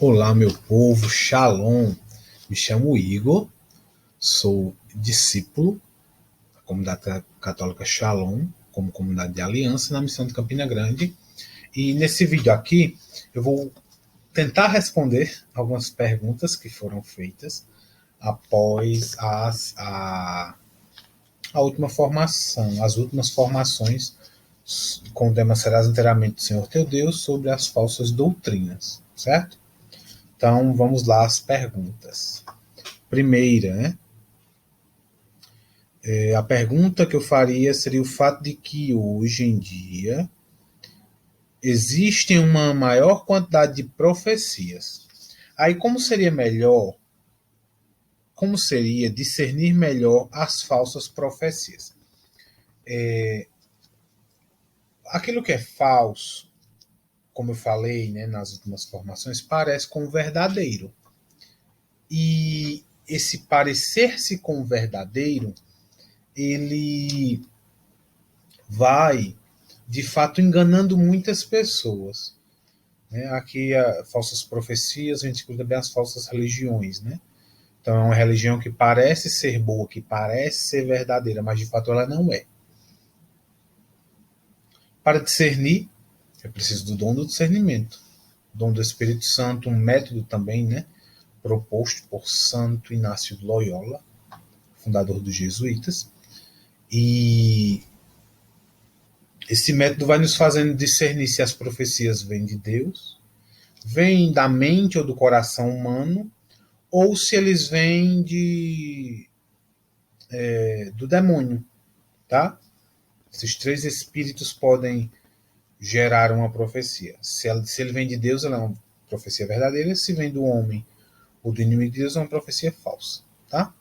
Olá, meu povo, Shalom. Me chamo Igor, sou discípulo da comunidade católica Shalom, como comunidade de aliança na missão de Campina Grande. E nesse vídeo aqui eu vou tentar responder algumas perguntas que foram feitas após a última formação, as últimas formações com o tema Serás inteiramente do Senhor teu Deus sobre as falsas doutrinas, certo? Então, vamos lá às perguntas. Primeira, né? A pergunta que eu faria seria o fato de que hoje em dia existe uma maior quantidade de profecias. Aí, como seria discernir melhor as falsas profecias? Aquilo que é falso, como eu falei, né, nas últimas formações, parece com o verdadeiro. E esse parecer-se com o verdadeiro, ele vai, de fato, enganando muitas pessoas. Né? Aqui, falsas profecias, a gente inclui também as falsas religiões. Né? Então, é uma religião que parece ser boa, que parece ser verdadeira, mas de fato ela não é. Para discernir, é preciso do dom do discernimento, dom do Espírito Santo, um método também, né, proposto por Santo Inácio de Loyola, fundador dos jesuítas. E esse método vai nos fazendo discernir se as profecias vêm de Deus, vêm da mente ou do coração humano, ou se eles vêm do demônio, tá? Esses três espíritos podem gerar uma profecia. Se ele vem de Deus, ela é uma profecia verdadeira. Se vem do homem ou do inimigo de Deus, é uma profecia falsa, tá?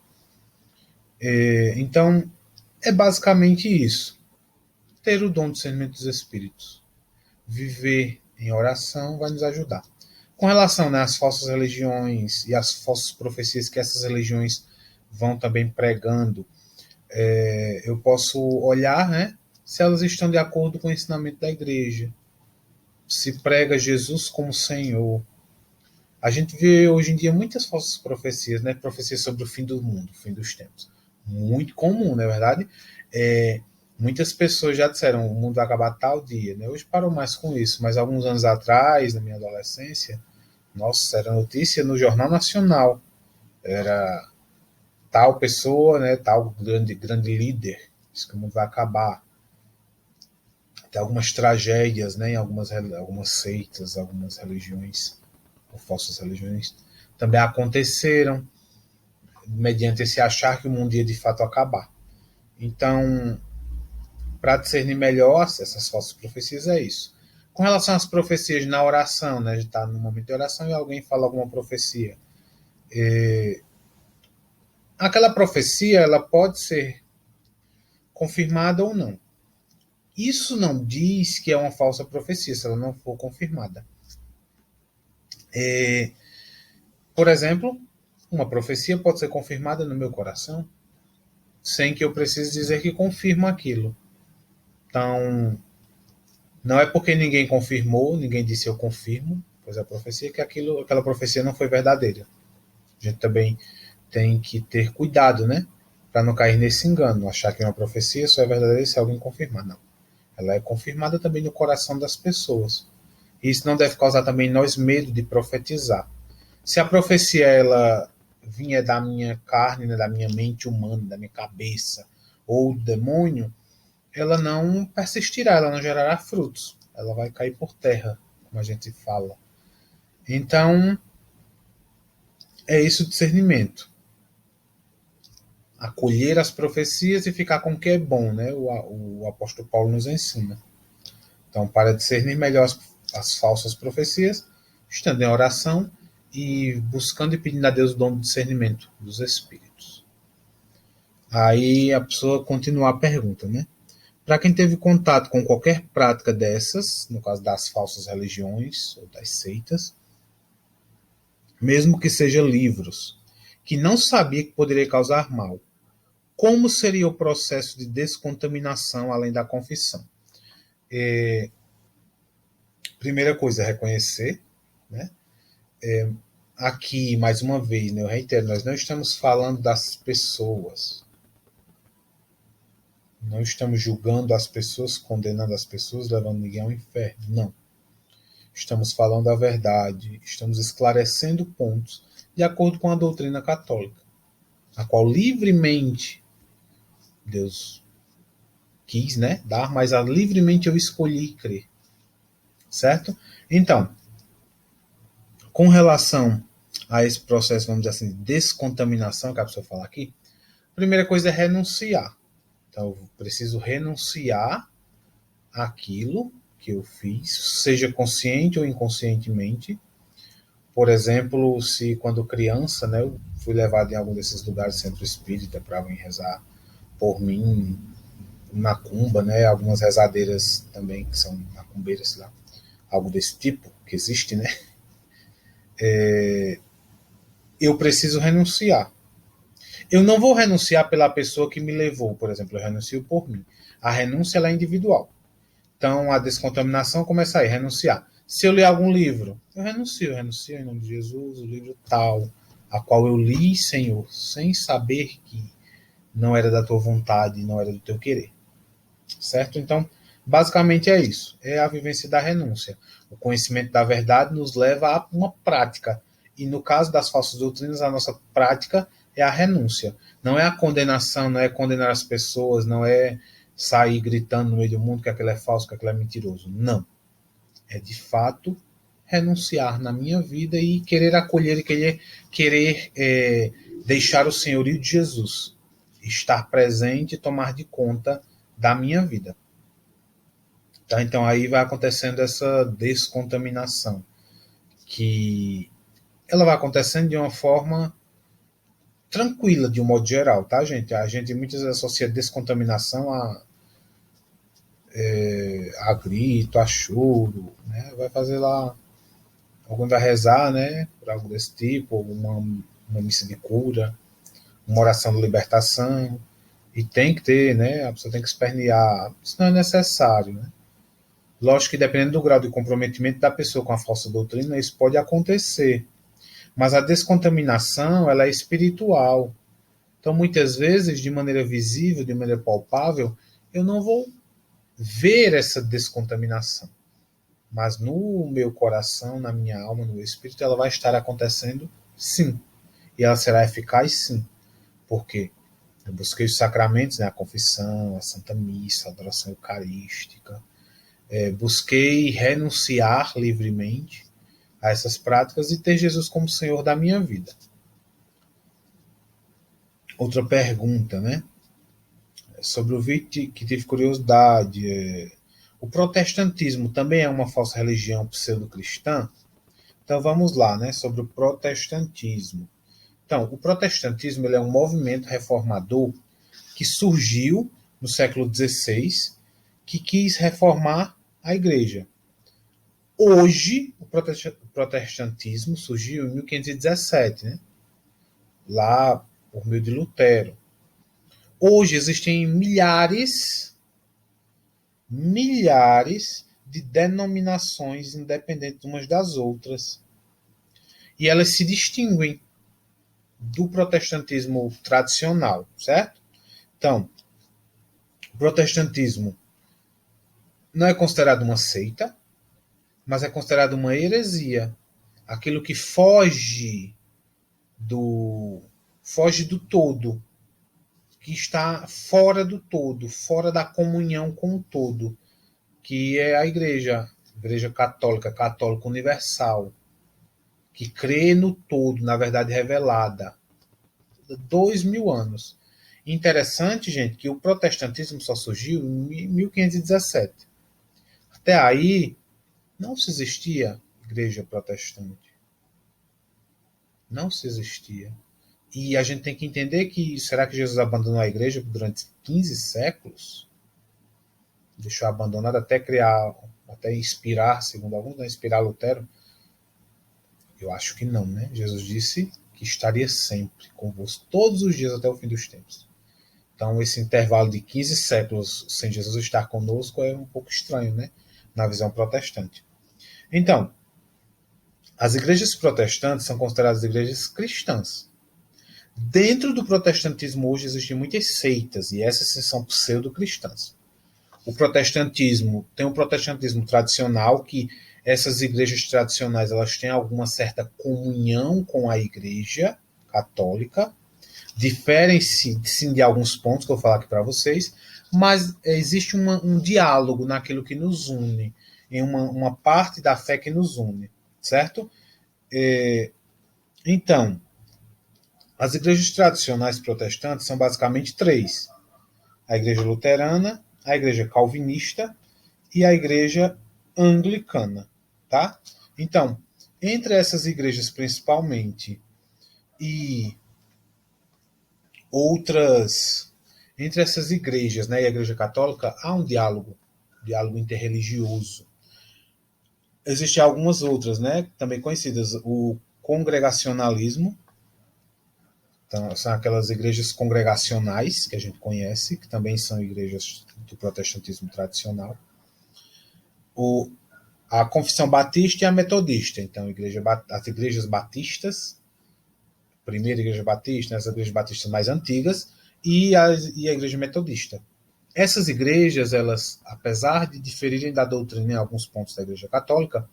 Então, é basicamente isso. Ter o dom de discernimento dos espíritos. Viver em oração vai nos ajudar. Com relação, né, às falsas religiões e às falsas profecias que essas religiões vão também pregando, eu posso olhar, né, se elas estão de acordo com o ensinamento da igreja, se prega Jesus como Senhor. A gente vê hoje em dia muitas falsas profecias, né, profecias sobre o fim do mundo, o fim dos tempos. Muito comum, não é verdade? Muitas pessoas já disseram o mundo vai acabar tal dia. Né? Hoje parou mais com isso, mas alguns anos atrás, na minha adolescência, nossa, era notícia no Jornal Nacional. Era tal pessoa, né, tal grande líder, diz que o mundo vai acabar. Tem algumas tragédias, né, em algumas seitas, algumas religiões, ou falsas religiões, também aconteceram mediante esse achar que o mundo ia de fato acabar. Então, para discernir melhor essas falsas profecias é isso. Com relação às profecias na oração, né, a gente está no momento de oração e alguém fala alguma profecia. Aquela profecia ela pode ser confirmada ou não. Isso não diz que é uma falsa profecia, se ela não for confirmada. Por exemplo, uma profecia pode ser confirmada no meu coração sem que eu precise dizer que confirmo aquilo. Então, não é porque ninguém confirmou, ninguém disse eu confirmo, pois a profecia, que aquela profecia não foi verdadeira. A gente também tem que ter cuidado, né? Para não cair nesse engano, achar que uma profecia só é verdadeira se alguém confirmar. Não. Ela é confirmada também no coração das pessoas. E isso não deve causar também nós medo de profetizar. Se a profecia ela vinha da minha carne, né, da minha mente humana, da minha cabeça, ou do demônio, ela não persistirá, ela não gerará frutos. Ela vai cair por terra, como a gente fala. Então, é isso o discernimento. Acolher as profecias e ficar com o que é bom, né? O apóstolo Paulo nos ensina. Então, para discernir melhor as falsas profecias, estando em oração e buscando e pedindo a Deus o dom do discernimento dos espíritos. Aí a pessoa continua a pergunta, né? Para quem teve contato com qualquer prática dessas, no caso das falsas religiões ou das seitas, mesmo que sejam livros, que não sabia que poderia causar mal, como seria o processo de descontaminação além da confissão? Primeira coisa, reconhecer, né? Aqui, mais uma vez, né, eu reitero, nós não estamos falando das pessoas. Não estamos julgando as pessoas, condenando as pessoas, levando ninguém ao inferno. Não. Estamos falando a verdade, estamos esclarecendo pontos de acordo com a doutrina católica, a qual livremente Deus quis, né, dar, mas livremente eu escolhi crer. Certo? Então, com relação a esse processo, vamos dizer assim, de descontaminação que a pessoa fala aqui, a primeira coisa é renunciar. Então, eu preciso renunciar àquilo que eu fiz, seja consciente ou inconscientemente. Por exemplo, se quando criança, né, eu fui levado em algum desses lugares, centro espírita, para vir rezar por mim, macumba, né, algumas rezadeiras também, que são macumbeiras lá, algo desse tipo, que existe, né, eu preciso renunciar. Eu não vou renunciar pela pessoa que me levou, por exemplo, eu renuncio por mim. A renúncia ela é individual. Então, a descontaminação começa aí, renunciar. Se eu ler algum livro, eu renuncio em nome de Jesus, o livro tal, a qual eu li, Senhor, sem saber que não era da tua vontade, não era do teu querer. Certo? Então, basicamente é isso. É a vivência da renúncia. O conhecimento da verdade nos leva a uma prática. E no caso das falsas doutrinas, a nossa prática é a renúncia. Não é a condenação, não é condenar as pessoas, não é sair gritando no meio do mundo que aquilo é falso, que aquilo é mentiroso. Não. É de fato renunciar na minha vida e querer acolher e querer deixar o senhorio de Jesus, estar presente e tomar de conta da minha vida. Tá? Então aí vai acontecendo essa descontaminação, que ela vai acontecendo de uma forma tranquila, de um modo geral, tá, gente? A gente muitas vezes associa descontaminação a grito, a choro, né? Vai fazer lá, alguém vai rezar, né? Por algo desse tipo, uma missa de cura, uma oração de libertação, e tem que ter, né? A pessoa tem que espernear, isso não é necessário, né? Lógico que dependendo do grau de comprometimento da pessoa com a falsa doutrina, isso pode acontecer. Mas a descontaminação, ela é espiritual. Então, muitas vezes, de maneira visível, de maneira palpável, eu não vou ver essa descontaminação. Mas no meu coração, na minha alma, no meu espírito, ela vai estar acontecendo sim. E ela será eficaz sim. Por quê? Eu busquei os sacramentos, né? A confissão, a Santa Missa, a adoração eucarística. Busquei renunciar livremente a essas práticas e ter Jesus como Senhor da minha vida. Outra pergunta, né? Sobre o vídeo que tive curiosidade. O protestantismo também é uma falsa religião pseudo-cristã? Então vamos lá, né? Sobre o protestantismo. Então, o protestantismo ele é um movimento reformador que surgiu no século XVI, que quis reformar a igreja. Hoje, o protestantismo surgiu em 1517, né? Lá por meio de Lutero. Hoje existem milhares de denominações independentes umas das outras. E elas se distinguem do protestantismo tradicional, certo? Então, o protestantismo não é considerado uma seita, mas é considerado uma heresia. Aquilo que foge do todo, que está fora do todo, fora da comunhão com o todo, que é a igreja católica, católica universal, que crê no todo, na verdade revelada. 2000 anos. Interessante, gente, que o protestantismo só surgiu em 1517. Até aí, não se existia igreja protestante. Não se existia. E a gente tem que entender que, será que Jesus abandonou a igreja durante 15 séculos? Deixou abandonada até criar, até inspirar, segundo alguns, né, inspirar Lutero? Eu acho que não, né? Jesus disse que estaria sempre convosco, todos os dias até o fim dos tempos. Então, esse intervalo de 15 séculos sem Jesus estar conosco é um pouco estranho, né? Na visão protestante. Então, As igrejas protestantes são consideradas igrejas cristãs. Dentro do protestantismo hoje existem muitas seitas, e essas são pseudo-cristãs. O protestantismo tem um protestantismo tradicional, que essas igrejas tradicionais elas têm alguma certa comunhão com a igreja católica, diferem-se sim de alguns pontos que eu vou falar aqui para vocês, mas existe um diálogo naquilo que nos une, em uma parte da fé que nos une, certo? Então, as igrejas tradicionais protestantes são basicamente três: a igreja luterana, a igreja calvinista e a igreja anglicana, tá? Então, entre essas igrejas principalmente e outras, entre essas igrejas, né, e a igreja católica, há um diálogo interreligioso. Existem algumas outras, né, também conhecidas, o congregacionalismo. Então, são aquelas igrejas congregacionais que a gente conhece, que também são igrejas do protestantismo tradicional. A confissão batista e a metodista. Então, as igrejas batistas, primeira igreja batista, as igrejas batistas mais antigas, e a igreja metodista. Essas igrejas, elas, apesar de diferirem da doutrina em alguns pontos da igreja católica,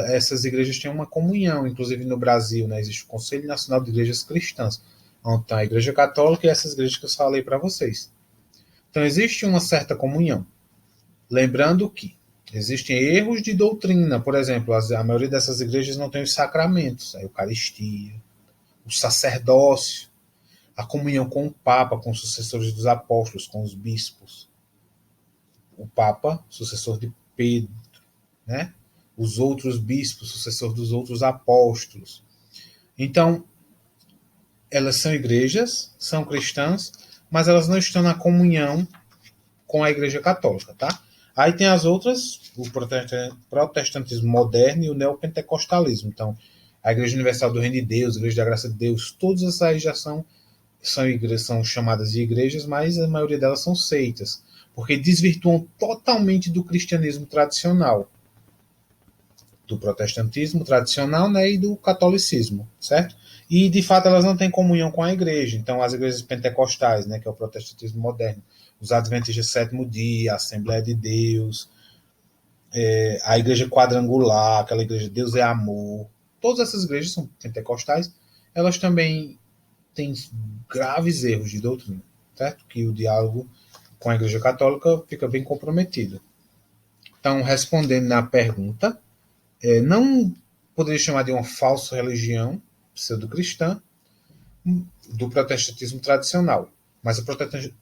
essas igrejas têm uma comunhão. Inclusive no Brasil, né, existe o Conselho Nacional de Igrejas Cristãs, onde está a igreja católica e essas igrejas que eu falei para vocês. Então existe uma certa comunhão. Lembrando que existem erros de doutrina. Por exemplo, a maioria dessas igrejas não tem os sacramentos, a Eucaristia, o sacerdócio, a comunhão com o Papa, com os sucessores dos apóstolos, com os bispos. O Papa, sucessor de Pedro, né? Os outros bispos, sucessor dos outros apóstolos. Então, elas são igrejas, são cristãs, mas elas não estão na comunhão com a igreja católica, tá? Aí tem as outras, o protestantismo moderno e o neopentecostalismo. Então, a Igreja Universal do Reino de Deus, a Igreja da Graça de Deus, todas essas aí já são chamadas de igrejas, mas a maioria delas são seitas, porque desvirtuam totalmente do cristianismo tradicional, do protestantismo tradicional, né, e do catolicismo, certo? E, de fato, elas não têm comunhão com a igreja. Então, as igrejas pentecostais, né, que é o protestantismo moderno, os adventistas do sétimo dia, a Assembleia de Deus, a igreja quadrangular, aquela igreja Deus é amor, todas essas igrejas são pentecostais, elas também têm graves erros de doutrina, certo? Que o diálogo com a igreja católica fica bem comprometido. Então, respondendo na pergunta, não poderia chamar de uma falsa religião pseudo-cristã do protestantismo tradicional, mas o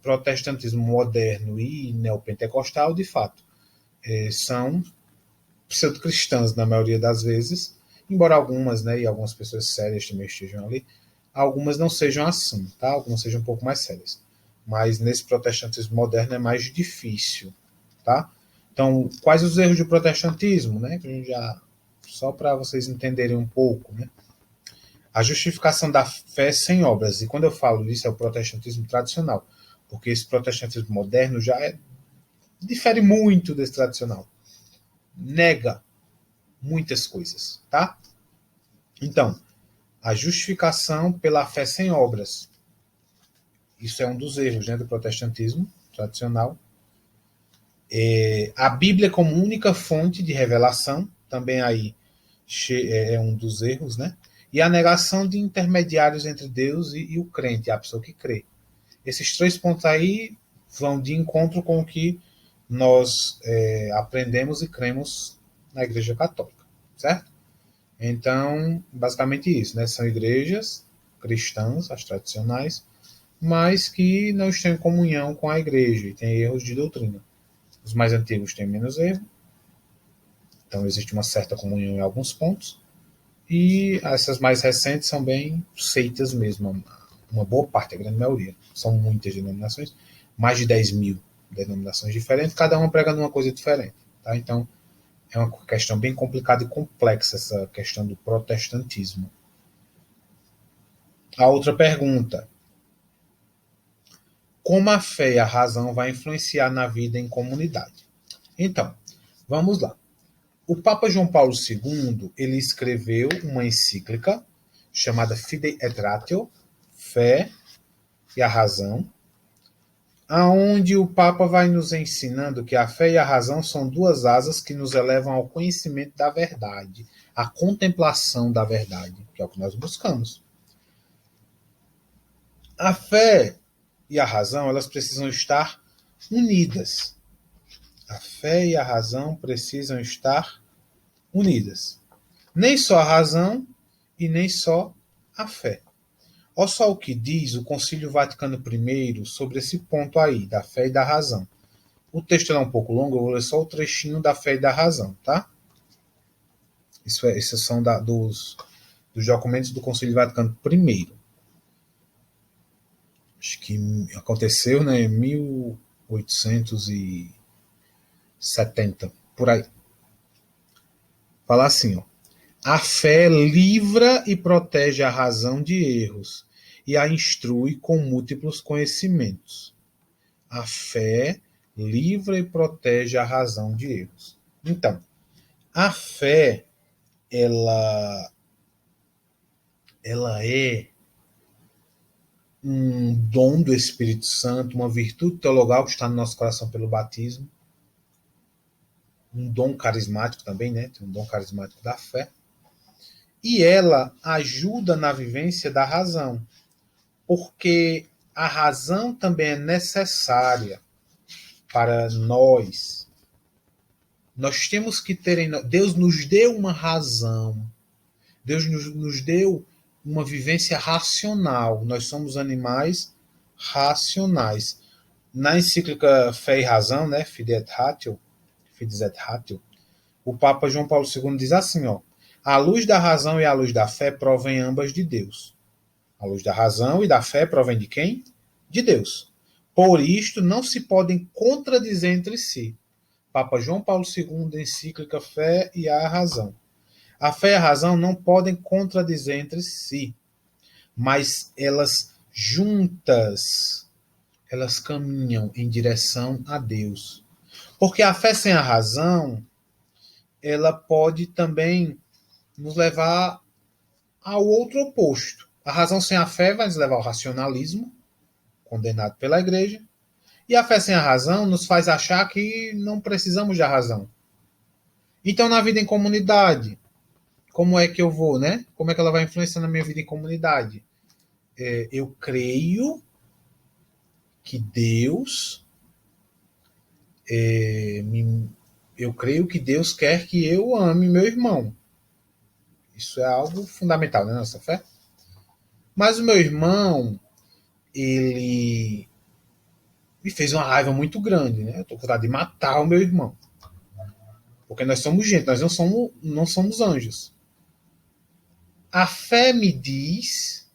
protestantismo moderno e neopentecostal, de fato, são pseudo-cristãs na maioria das vezes, embora algumas, né, e algumas pessoas sérias também estejam ali, algumas não sejam assim, tá? Algumas sejam um pouco mais sérias. Mas nesse protestantismo moderno é mais difícil, tá? Então, quais os erros do protestantismo, né? Que a gente já, só para vocês entenderem um pouco, né? A justificação da fé sem obras. E quando eu falo isso, é o protestantismo tradicional, porque esse protestantismo moderno difere muito desse tradicional. Nega muitas coisas, tá? Então, a justificação pela fé sem obras. Isso é um dos erros, né, do protestantismo tradicional. A Bíblia como única fonte de revelação, também aí é um dos erros, né? E a negação de intermediários entre Deus e o crente, a pessoa que crê. Esses três pontos aí vão de encontro com o que nós aprendemos e cremos na Igreja Católica, certo? Então, basicamente isso, né? São igrejas cristãs, as tradicionais, mas que não estão em comunhão com a igreja e têm erros de doutrina. Os mais antigos têm menos erro, então existe uma certa comunhão em alguns pontos, e essas mais recentes são bem seitas mesmo, uma boa parte, a grande maioria. São muitas denominações, mais de 10 mil denominações diferentes, cada uma pregando uma coisa diferente. Tá? Então, é uma questão bem complicada e complexa essa questão do protestantismo. A outra pergunta: como a fé e a razão vai influenciar na vida em comunidade? Então, vamos lá. O Papa João Paulo II, ele escreveu uma encíclica chamada Fide et Ratio, Fé e a Razão, aonde o Papa vai nos ensinando que a fé e a razão são duas asas que nos elevam ao conhecimento da verdade, à contemplação da verdade, que é o que nós buscamos. A fé e a razão, elas precisam estar unidas. A fé e a razão precisam estar unidas. Nem só a razão e nem só a fé. Olha só o que diz o Concílio Vaticano I sobre esse ponto aí, da fé e da razão. O texto é um pouco longo, eu vou ler só o trechinho da fé e da razão, tá? Esses são dos documentos do Concílio Vaticano I. Acho que aconteceu, né, em 1870, por aí. Fala assim, ó. A fé livra e protege a razão de erros e a instrui com múltiplos conhecimentos. A fé livra e protege a razão de erros. Então, a fé, ela é um dom do Espírito Santo, uma virtude teologal que está no nosso coração pelo batismo, um dom carismático também, né? Tem um dom carismático da fé. E ela ajuda na vivência da razão, porque a razão também é necessária para nós. Nós temos que ter. Deus nos deu uma razão. Deus nos deu uma vivência racional. Nós somos animais racionais. Na encíclica Fé e Razão, né, Fides et Ratio, o Papa João Paulo II diz assim, ó: a luz da razão e a luz da fé provém ambas de Deus. A luz da razão e da fé provém de quem? De Deus. Por isto, não se podem contradizer entre si. Papa João Paulo II, encíclica Fé e a Razão. A fé e a razão não podem contradizer entre si, mas elas juntas, elas caminham em direção a Deus. Porque a fé sem a razão, ela pode também nos levar ao outro oposto. A razão sem a fé vai nos levar ao racionalismo, condenado pela igreja, e a fé sem a razão nos faz achar que não precisamos da razão. Então, na vida em comunidade, como é que eu vou, né? Como é que ela vai influenciar na minha vida em comunidade? Eu creio que Deus eu creio que Deus quer que eu ame meu irmão. Isso é algo fundamental, né, na nossa fé. Mas o meu irmão, ele me fez uma raiva muito grande, né? Eu estou com vontade de matar o meu irmão. Porque nós somos gente, nós não somos anjos. A fé me diz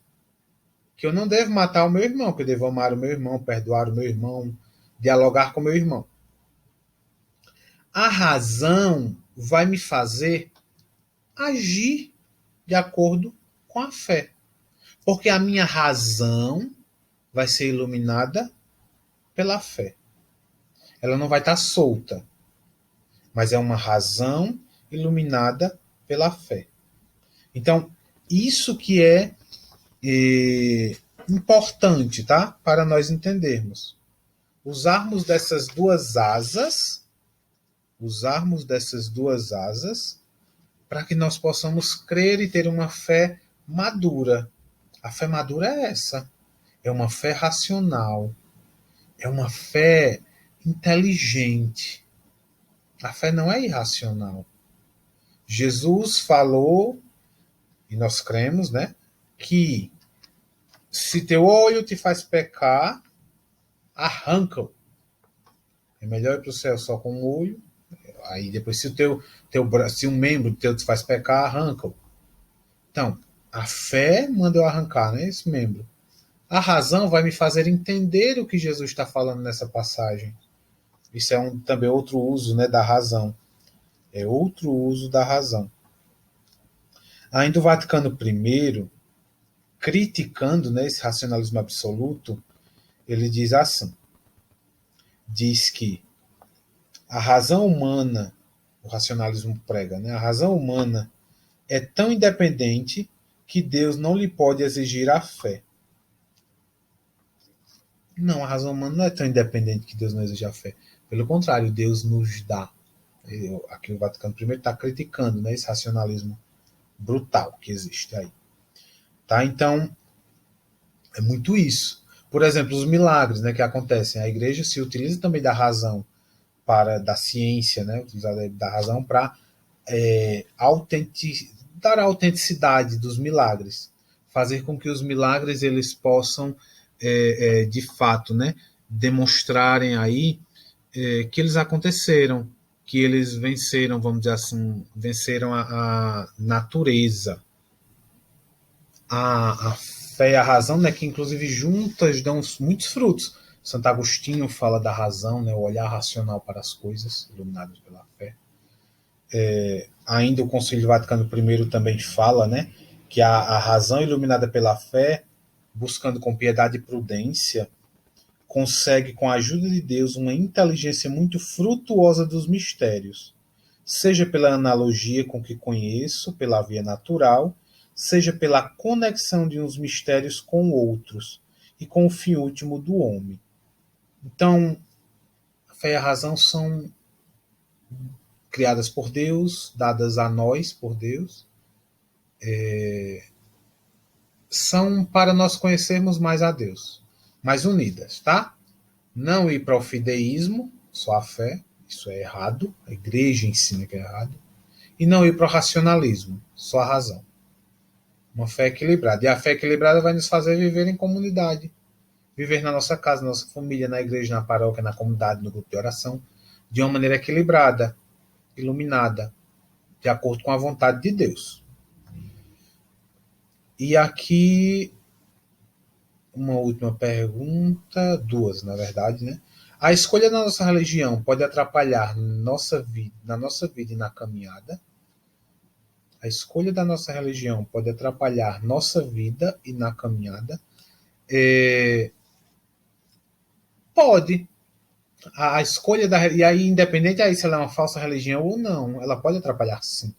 que eu não devo matar o meu irmão, que eu devo amar o meu irmão, perdoar o meu irmão, dialogar com o meu irmão. A razão vai me fazer agir de acordo com a fé. Porque a minha razão vai ser iluminada pela fé. Ela não vai estar solta, mas é uma razão iluminada pela fé. Então, isso que é importante, tá? Para nós entendermos. Usarmos dessas duas asas para que nós possamos crer e ter uma fé madura. A fé madura é essa. É uma fé racional. É uma fé inteligente. A fé não é irracional. Jesus falou, e nós cremos, né, que se teu olho te faz pecar, arranca-o. É melhor ir para o céu só com o olho. Aí depois, se um membro teu te faz pecar, arranca-o. Então, a fé manda eu arrancar, né, esse membro. A razão vai me fazer entender o que Jesus está falando nessa passagem. Isso é também outro uso, né, da razão. É outro uso da razão. Ainda o Vaticano I, criticando, né, esse racionalismo absoluto, ele diz assim, diz que a razão humana o racionalismo prega, né? A razão humana é tão independente que Deus não lhe pode exigir a fé. Não, a razão humana não é tão independente que Deus não exige a fé. Pelo contrário, Deus nos dá. Aqui o Vaticano I está criticando, né, esse racionalismo brutal que existe aí. Tá? Então, é muito isso. Por exemplo, os milagres, né, que acontecem. A igreja se utiliza também da razão, da ciência, né, utilizar da razão para dar a autenticidade dos milagres. Fazer com que os milagres eles possam, de fato, né, demonstrarem aí que eles aconteceram, que eles venceram, vamos dizer assim, venceram a natureza, a fé e a razão, né, que inclusive juntas dão muitos frutos. Santo Agostinho fala da razão, né, o olhar racional para as coisas, iluminados pela fé. Ainda o Concílio Vaticano I também fala, né, que a razão iluminada pela fé, buscando com piedade e prudência, consegue, com a ajuda de Deus, uma inteligência muito frutuosa dos mistérios, seja pela analogia com que conheço, pela via natural, seja pela conexão de uns mistérios com outros e com o fim último do homem. Então, a fé e a razão são criadas por Deus, dadas a nós por Deus, são para nós conhecermos mais a Deus, mais unidas, tá? Não ir para o fideísmo, só a fé, isso é errado, a igreja ensina que é errado, e não ir para o racionalismo, só a razão. Uma fé equilibrada. E a fé equilibrada vai nos fazer viver em comunidade, viver na nossa casa, na nossa família, na igreja, na paróquia, na comunidade, no grupo de oração, de uma maneira equilibrada, iluminada, de acordo com a vontade de Deus. E aqui, uma última pergunta, duas, na verdade, né? A escolha da nossa religião pode atrapalhar na nossa vida e na caminhada? A escolha da nossa religião pode atrapalhar nossa vida e na caminhada? Pode. A escolha e aí, independente aí se ela é uma falsa religião ou não, ela pode atrapalhar sim.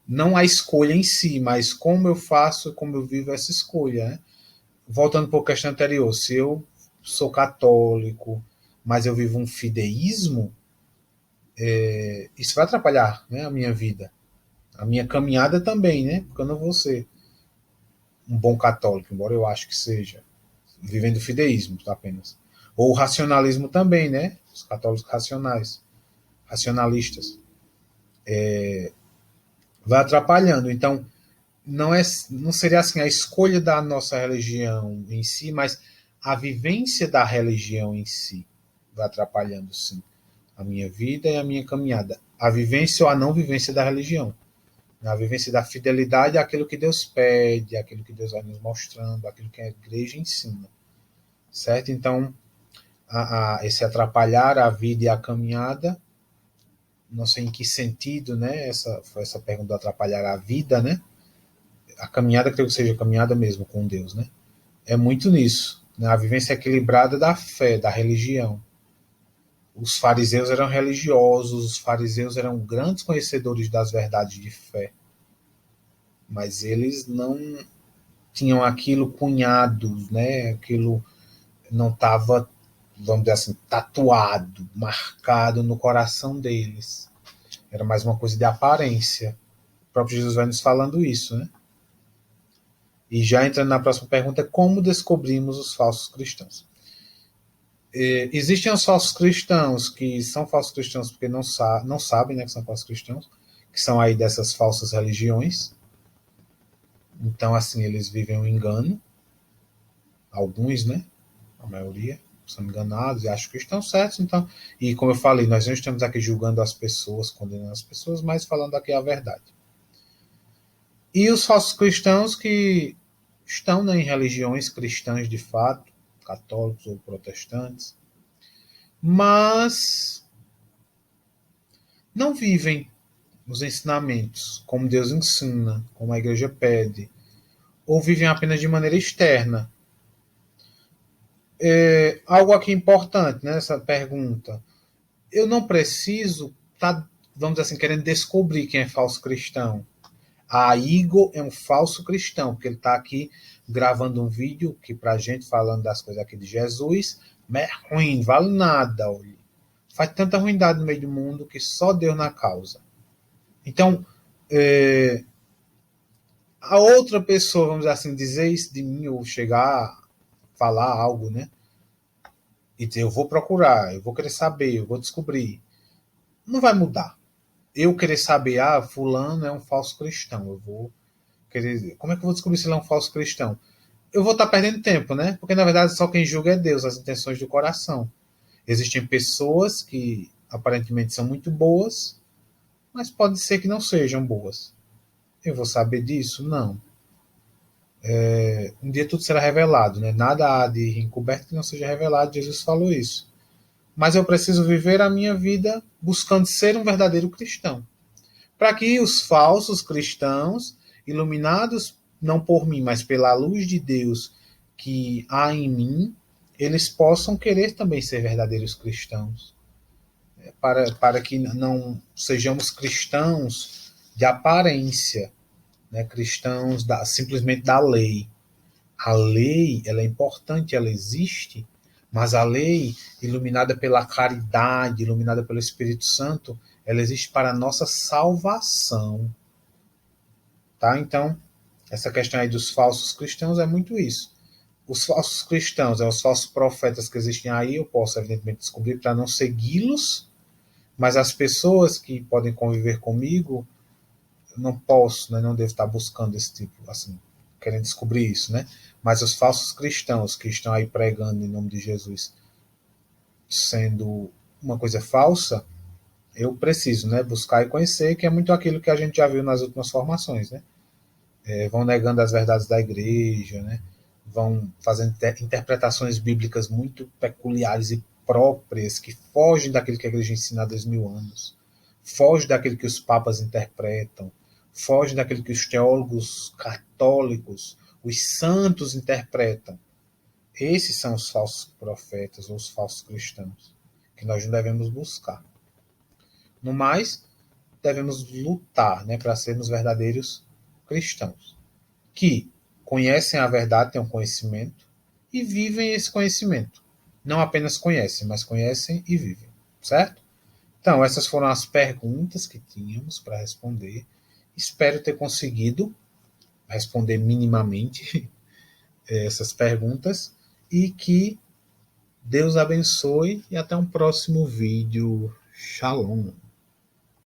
Não a escolha em si, mas como eu faço, como eu vivo essa escolha, né? Voltando para a questão anterior, se eu sou católico, mas eu vivo um fideísmo, isso vai atrapalhar, né, a minha vida. A minha caminhada também, né? Porque eu não vou ser um bom católico, embora eu acho que seja, vivendo fideísmo apenas. Ou o racionalismo também, né? Os católicos racionais, racionalistas. Vai atrapalhando. Então, não seria assim a escolha da nossa religião em si, mas a vivência da religião em si vai atrapalhando, sim, a minha vida e a minha caminhada. A vivência ou a não vivência da religião. A vivência da fidelidade àquilo que Deus pede, àquilo que Deus vai nos mostrando, àquilo que a igreja ensina. Certo? Então, esse atrapalhar a vida e a caminhada, não sei em que sentido, né? Essa pergunta do atrapalhar a vida, né? A caminhada, creio que seja a caminhada mesmo com Deus, né? É muito nisso, né? A vivência equilibrada da fé, da religião. Os fariseus eram religiosos, os fariseus eram grandes conhecedores das verdades de fé, mas eles não tinham aquilo cunhado, né? Aquilo não estava, vamos dizer assim, tatuado, marcado no coração deles. Era mais uma coisa de aparência. O próprio Jesus vai nos falando isso, né? E já entrando na próxima pergunta, como descobrimos os falsos cristãos? Existem os falsos cristãos que são falsos cristãos porque não sabem, né, que são falsos cristãos, que são aí dessas falsas religiões. Então, assim, eles vivem um engano. Alguns, né? A maioria são enganados e acham que estão certos. Então, e como eu falei, nós não estamos aqui julgando as pessoas, condenando as pessoas, mas falando aqui a verdade. E os falsos cristãos que estão, né, em religiões cristãs de fato, católicos ou protestantes, mas não vivem os ensinamentos como Deus ensina, como a igreja pede, ou vivem apenas de maneira externa. Algo aqui importante nessa pergunta. Eu não preciso estar vamos dizer assim, querendo descobrir quem é falso cristão. A Igor é um falso cristão, porque ele está aqui gravando um vídeo que pra gente falando das coisas aqui de Jesus, mas é ruim, não vale nada. Olha. Faz tanta ruindade no meio do mundo que só Deus na causa. Então, a outra pessoa, vamos assim dizer isso de mim, ou chegar a falar algo, né? E dizer, eu vou procurar, eu vou querer saber, eu vou descobrir. Não vai mudar. Eu querer saber, fulano é um falso cristão, eu vou querer. Como é que eu vou descobrir se ele é um falso cristão? Eu vou estar perdendo tempo, né? Porque na verdade só quem julga é Deus, as intenções do coração. Existem pessoas que aparentemente são muito boas, mas pode ser que não sejam boas. Eu vou saber disso? Não. Um dia tudo será revelado, né? Nada há de encoberto que não seja revelado, Jesus falou isso. Mas eu preciso viver a minha vida buscando ser um verdadeiro cristão. Para que os falsos cristãos, iluminados não por mim, mas pela luz de Deus que há em mim, eles possam querer também ser verdadeiros cristãos. Para que não sejamos cristãos de aparência, né? Cristãos simplesmente da lei. A lei, ela é importante, ela existe, mas a lei, iluminada pela caridade, iluminada pelo Espírito Santo, ela existe para a nossa salvação. Tá? Então, essa questão aí dos falsos cristãos é muito isso. Os falsos cristãos, os falsos profetas que existem aí, eu posso, evidentemente, descobrir para não segui-los, mas as pessoas que podem conviver comigo, eu não posso, né, não devo estar buscando esse tipo, assim, querendo descobrir isso, né? Mas os falsos cristãos que estão aí pregando em nome de Jesus, sendo uma coisa falsa, eu preciso, né, buscar e conhecer, que é muito aquilo que a gente já viu nas últimas formações, né? Vão negando as verdades da igreja, né? Vão fazendo interpretações bíblicas muito peculiares e próprias, que fogem daquilo que a igreja ensina há 2000 anos, fogem daquilo que os papas interpretam, fogem daquilo que os teólogos católicos, os santos interpretam. Esses são os falsos profetas ou os falsos cristãos, que nós não devemos buscar. No mais, devemos lutar, né, para sermos verdadeiros cristãos, que conhecem a verdade, têm um conhecimento e vivem esse conhecimento. Não apenas conhecem, mas conhecem e vivem, certo? Então, essas foram as perguntas que tínhamos para responder. Espero ter conseguido responder minimamente essas perguntas e que Deus abençoe e até um próximo vídeo. Shalom.